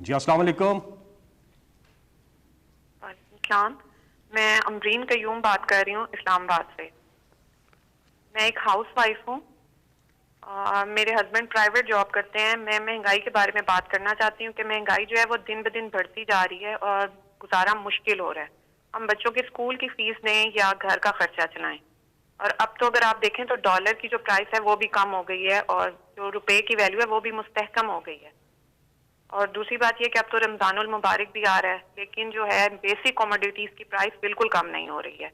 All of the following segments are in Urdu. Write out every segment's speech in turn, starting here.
جی السلام علیکم. وعلیکم السلام. میں امرین قیوم بات کر رہی ہوں اسلام آباد سے. میں ایک ہاؤس وائف ہوں. میرے ہسبینڈ پرائیویٹ جاب کرتے ہیں. میں مہنگائی کے بارے میں بات کرنا چاہتی ہوں کہ مہنگائی جو ہے وہ دن بدن بڑھتی جا رہی ہے اور گزارا مشکل ہو رہا ہے. ہم بچوں کے اسکول کی فیس دیں یا گھر کا خرچہ چلائیں. اور اب تو اگر آپ دیکھیں تو ڈالر کی جو پرائس ہے وہ بھی کم ہو گئی ہے اور جو روپے کی ویلیو ہے وہ بھی مستحکم ہو گئی ہے. اور دوسری بات یہ کہ اب تو رمضان المبارک بھی آ رہا ہے, لیکن جو ہے بیسک کوموڈیٹیز کی پرائس بالکل کم نہیں ہو رہی ہے.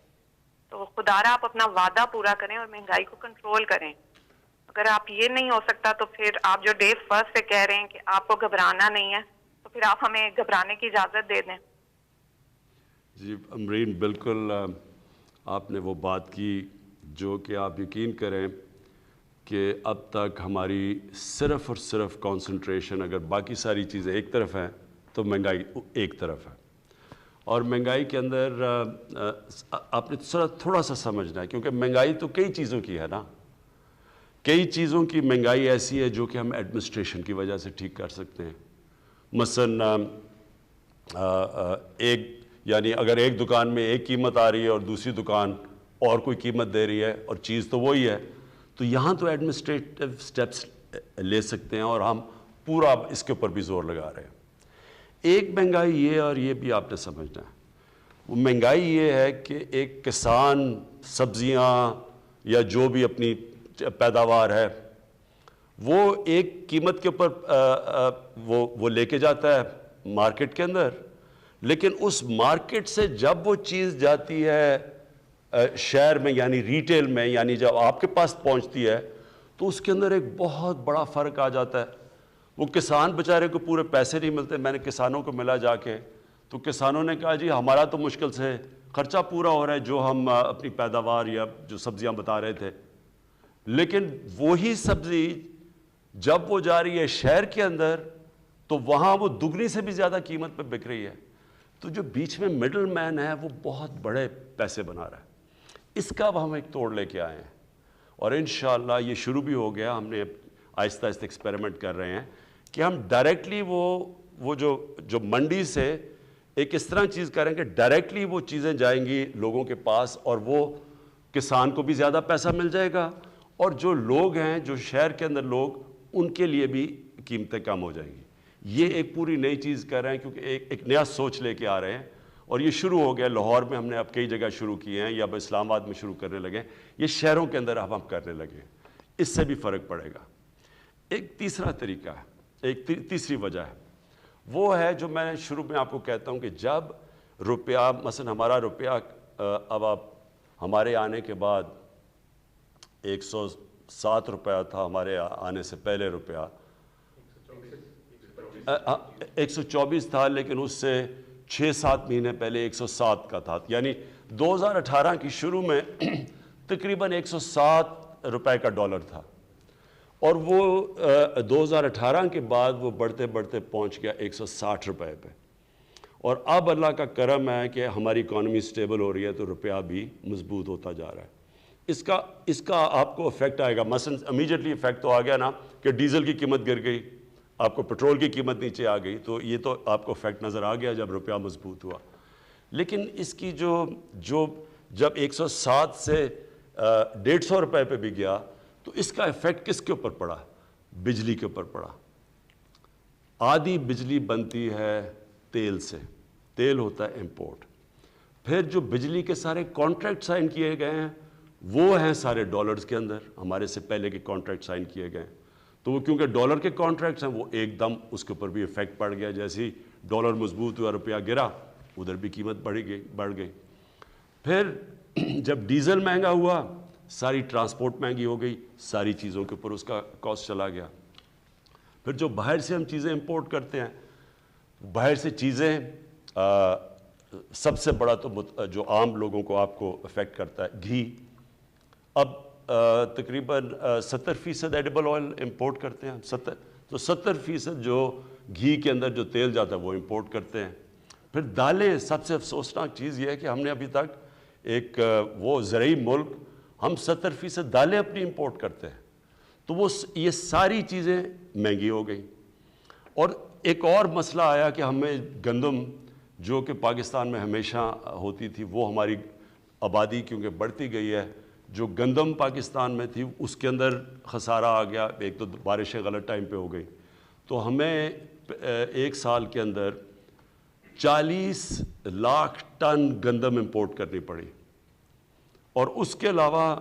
تو خدارا آپ اپنا وعدہ پورا کریں اور مہنگائی کو کنٹرول کریں. اگر آپ یہ نہیں ہو سکتا تو پھر آپ جو ڈے فرسٹ سے کہہ رہے ہیں کہ آپ کو گھبرانا نہیں ہے, تو پھر آپ ہمیں گھبرانے کی اجازت دے دیں. جی امرین, بالکل آپ نے وہ بات کی جو کہ آپ یقین کریں کہ اب تک ہماری صرف اور صرف کانسنٹریشن اگر باقی ساری چیزیں ایک طرف ہیں تو مہنگائی ایک طرف ہے. اور مہنگائی کے اندر آپ نے تھوڑا سا سمجھنا ہے, کیونکہ مہنگائی تو کئی چیزوں کی ہے نا. کئی چیزوں کی مہنگائی ایسی ہے جو کہ ہم ایڈمنسٹریشن کی وجہ سے ٹھیک کر سکتے ہیں. مثلا یعنی اگر ایک دکان میں ایک قیمت آ رہی ہے اور دوسری دکان اور کوئی قیمت دے رہی ہے اور چیز تو وہی ہے, تو یہاں تو ایڈمنسٹریٹو سٹیپس لے سکتے ہیں اور ہم پورا اس کے اوپر بھی زور لگا رہے ہیں. ایک مہنگائی یہ, اور یہ بھی آپ نے سمجھنا ہے, وہ مہنگائی یہ ہے کہ ایک کسان سبزیاں یا جو بھی اپنی پیداوار ہے وہ ایک قیمت کے اوپر وہ لے کے جاتا ہے مارکیٹ کے اندر, لیکن اس مارکیٹ سے جب وہ چیز جاتی ہے شہر میں یعنی ریٹیل میں, یعنی جب آپ کے پاس پہنچتی ہے تو اس کے اندر ایک بہت بڑا فرق آ جاتا ہے. وہ کسان بیچارے کو پورے پیسے نہیں ملتے. میں نے کسانوں کو ملا جا کے, تو کسانوں نے کہا جی ہمارا تو مشکل سے خرچہ پورا ہو رہا ہے جو ہم اپنی پیداوار یا جو سبزیاں بتا رہے تھے, لیکن وہی سبزی جب وہ جا رہی ہے شہر کے اندر تو وہاں وہ دگنی سے بھی زیادہ قیمت پہ بک رہی ہے. تو جو بیچ میں مڈل مین ہے وہ بہت بڑے پیسے بنا رہا ہے. اس کا اب ہم ایک توڑ لے کے آئے ہیں اور انشاءاللہ یہ شروع بھی ہو گیا. ہم نے آہستہ آہستہ ایکسپیریمنٹ کر رہے ہیں کہ ہم ڈائریکٹلی وہ جو منڈی سے ایک اس طرح چیز کریں کہ ڈائریکٹلی وہ چیزیں جائیں گی لوگوں کے پاس اور وہ کسان کو بھی زیادہ پیسہ مل جائے گا, اور جو لوگ ہیں جو شہر کے اندر لوگ ان کے لیے بھی قیمتیں کم ہو جائیں گی. یہ ایک پوری نئی چیز کر رہے ہیں کیونکہ ایک نیا سوچ لے کے آ رہے ہیں, اور یہ شروع ہو گیا. لاہور میں ہم نے اب کئی جگہ شروع کیے ہیں, یا اب اسلام آباد میں شروع کرنے لگے ہیں. یہ شہروں کے اندر اب ہم کرنے لگے ہیں. اس سے بھی فرق پڑے گا. ایک تیسرا طریقہ ہے, ایک تیسری وجہ ہے, وہ ہے جو میں شروع میں آپ کو کہتا ہوں کہ جب روپیہ مثلا ہمارا روپیہ اب آپ ہمارے آنے کے بعد 107 روپیہ تھا, ہمارے آنے سے پہلے روپیہ 124 تھا, لیکن اس سے 6-7 مہینے پہلے 107 کا تھا. یعنی 2018 کی شروع میں تقریباً 107 روپے کا ڈالر تھا, اور وہ 2018 کے بعد وہ بڑھتے بڑھتے پہنچ گیا 160 روپے پہ. اور اب اللہ کا کرم ہے کہ ہماری اکانومی سٹیبل ہو رہی ہے تو روپیہ بھی مضبوط ہوتا جا رہا ہے. اس کا آپ کو افیکٹ آئے گا. مثلا امیجیٹلی افیکٹ تو آ گیا نا کہ ڈیزل کی قیمت گر گئی, آپ کو پٹرول کی قیمت نیچے آ گئی, تو یہ تو آپ کو افیکٹ نظر آ گیا جب روپیہ مضبوط ہوا. لیکن اس کی جب 107 سے 150 روپے پہ بھی گیا تو اس کا افیکٹ کس کے اوپر پڑا؟ بجلی کے اوپر پڑا. آدھی بجلی بنتی ہے تیل سے, تیل ہوتا ہے امپورٹ. پھر جو بجلی کے سارے کانٹریکٹ سائن کیے گئے ہیں وہ ہیں سارے ڈالرز کے اندر, ہمارے سے پہلے کے کانٹریکٹ سائن کیے گئے ہیں. تو وہ کیونکہ ڈالر کے کانٹریکٹس ہیں وہ ایک دم اس کے اوپر بھی افیکٹ پڑ گیا. جیسے ہی ڈالر مضبوط ہوا روپیہ گرا, ادھر بھی قیمت بڑھ گئی. پھر جب ڈیزل مہنگا ہوا, ساری ٹرانسپورٹ مہنگی ہو گئی, ساری چیزوں کے اوپر اس کا کاسٹ چلا گیا. پھر جو باہر سے ہم چیزیں امپورٹ کرتے ہیں, باہر سے چیزیں سب سے بڑا تو جو عام لوگوں کو آپ کو افیکٹ کرتا ہے گھی. اب تقریباً 70% ایڈیبل آئل امپورٹ کرتے ہیں. تو 70% جو گھی کے اندر جو تیل جاتا ہے وہ امپورٹ کرتے ہیں. پھر دالیں, سب سے افسوسناک چیز یہ ہے کہ ہم نے ابھی تک ایک وہ زرعی ملک, ہم 70% دالیں اپنی امپورٹ کرتے ہیں. تو یہ ساری چیزیں مہنگی ہو گئی. اور ایک اور مسئلہ آیا کہ ہمیں گندم جو کہ پاکستان میں ہمیشہ ہوتی تھی وہ ہماری آبادی کیونکہ بڑھتی گئی ہے، جو گندم پاکستان میں تھی اس کے اندر خسارہ آ گیا، ایک تو بارشیں غلط ٹائم پہ ہو گئی، تو ہمیں ایک سال کے اندر 40 لاکھ ٹن گندم امپورٹ کرنی پڑی، اور اس کے علاوہ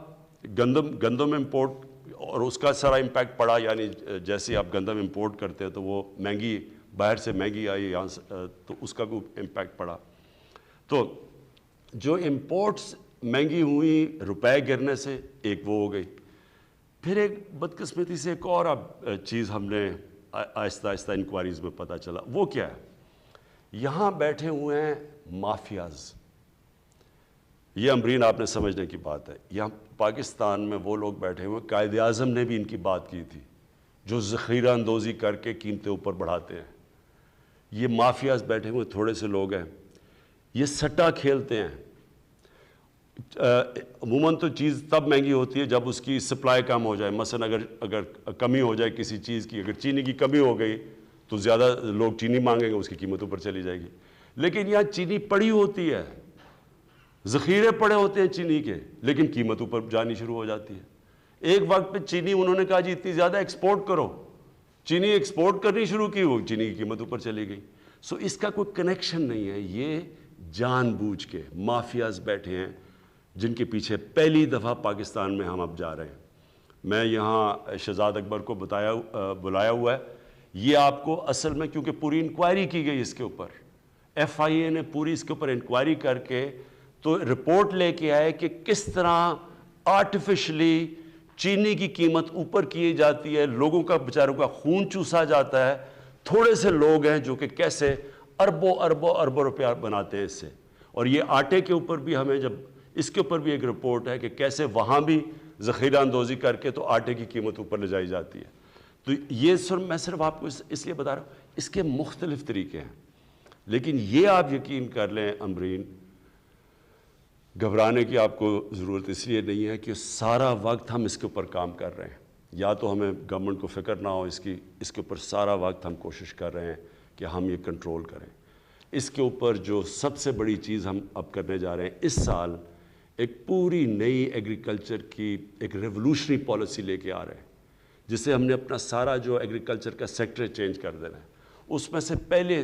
گندم امپورٹ اور اس کا سارا امپیکٹ پڑا، یعنی جیسے آپ گندم امپورٹ کرتے ہیں تو وہ مہنگی، باہر سے مہنگی آئی یہاں سے، تو اس کا کوئی امپیکٹ پڑا، تو جو امپورٹس مہنگی ہوئی روپے گرنے سے ایک وہ ہو گئی، پھر ایک بدقسمتی سے ایک اور اب چیز ہم نے آہستہ آہستہ انکوائریز میں پتہ چلا، وہ کیا ہے؟ یہاں بیٹھے ہوئے ہیں مافیاز، یہ امرین آپ نے سمجھنے کی بات ہے، یہاں پاکستان میں وہ لوگ بیٹھے ہوئے، قائد اعظم نے بھی ان کی بات کی تھی، جو ذخیرہ اندوزی کر کے قیمتیں اوپر بڑھاتے ہیں، یہ مافیاز بیٹھے ہوئے تھوڑے سے لوگ ہیں، یہ سٹا کھیلتے ہیں، عموماً تو چیز تب مہنگی ہوتی ہے جب اس کی سپلائی کم ہو جائے، مثلا اگر کمی ہو جائے کسی چیز کی، اگر چینی کی کمی ہو گئی تو زیادہ لوگ چینی مانگیں گے، اس کی قیمت اوپر چلی جائے گی، لیکن یہاں چینی پڑی ہوتی ہے، ذخیرے پڑے ہوتے ہیں چینی کے، لیکن قیمت اوپر جانی شروع ہو جاتی ہے، ایک وقت پہ چینی انہوں نے کہا جی اتنی زیادہ ایکسپورٹ کرو، چینی ایکسپورٹ کرنی شروع کی، وہ چینی کی قیمت اوپر چلی گئی، سو اس کا کوئی کنیکشن نہیں ہے، یہ جان بوجھ کے مافیاز بیٹھے ہیں جن کے پیچھے پہلی دفعہ پاکستان میں ہم اب جا رہے ہیں۔ میں یہاں شہزاد اکبر کو بلایا ہوا ہے، یہ آپ کو اصل میں کیونکہ پوری انکوائری کی گئی اس کے اوپر، ایف آئی اے نے پوری اس کے اوپر انکوائری کر کے تو رپورٹ لے کے آئے کہ کس طرح آرٹیفیشلی چینی کی قیمت اوپر کی جاتی ہے، لوگوں کا بیچاروں کا خون چوسا جاتا ہے، تھوڑے سے لوگ ہیں جو کہ کیسے اربوں روپیہ بناتے ہیں اس سے، اور یہ آٹے کے اوپر بھی ہمیں جب اس کے اوپر بھی ایک رپورٹ ہے کہ کیسے وہاں بھی ذخیرہ اندوزی کر کے تو آٹے کی قیمت اوپر لے جائی جاتی ہے، تو یہ میں صرف آپ کو اس لیے بتا رہا ہوں، اس کے مختلف طریقے ہیں، لیکن یہ آپ یقین کر لیں امرین، گھبرانے کی آپ کو ضرورت اس لیے نہیں ہے کہ سارا وقت ہم اس کے اوپر کام کر رہے ہیں، یا تو ہمیں گورنمنٹ کو فکر نہ ہو اس کے اوپر سارا وقت ہم کوشش کر رہے ہیں کہ ہم یہ کنٹرول کریں، اس کے اوپر جو سب سے بڑی چیز ہم اب کرنے جا رہے ہیں، اس سال ایک پوری نئی ایگریکلچر کی ایک ریولوشنری پالیسی لے کے آ رہے ہیں، جس سے ہم نے اپنا سارا جو ایگریکلچر کا سیکٹر چینج کر دینا ہے، اس میں سے پہلے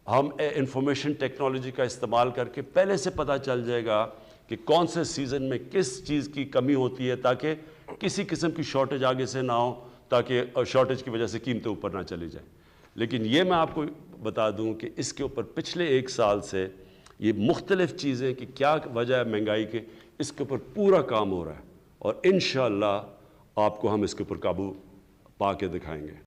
ہم انفارمیشن ٹیکنالوجی کا استعمال کر کے پہلے سے پتہ چل جائے گا کہ کون سے سیزن میں کس چیز کی کمی ہوتی ہے، تاکہ کسی قسم کی شارٹیج آگے سے نہ ہو، تاکہ شارٹیج کی وجہ سے قیمتیں اوپر نہ چلی جائیں، لیکن یہ میں آپ کو بتا دوں کہ اس کے اوپر پچھلے ایک سال سے یہ مختلف چیزیں کہ کیا وجہ ہے مہنگائی کے، اس کے اوپر پورا کام ہو رہا ہے، اور انشاءاللہ آپ کو ہم اس کے اوپر قابو پا کے دکھائیں گے۔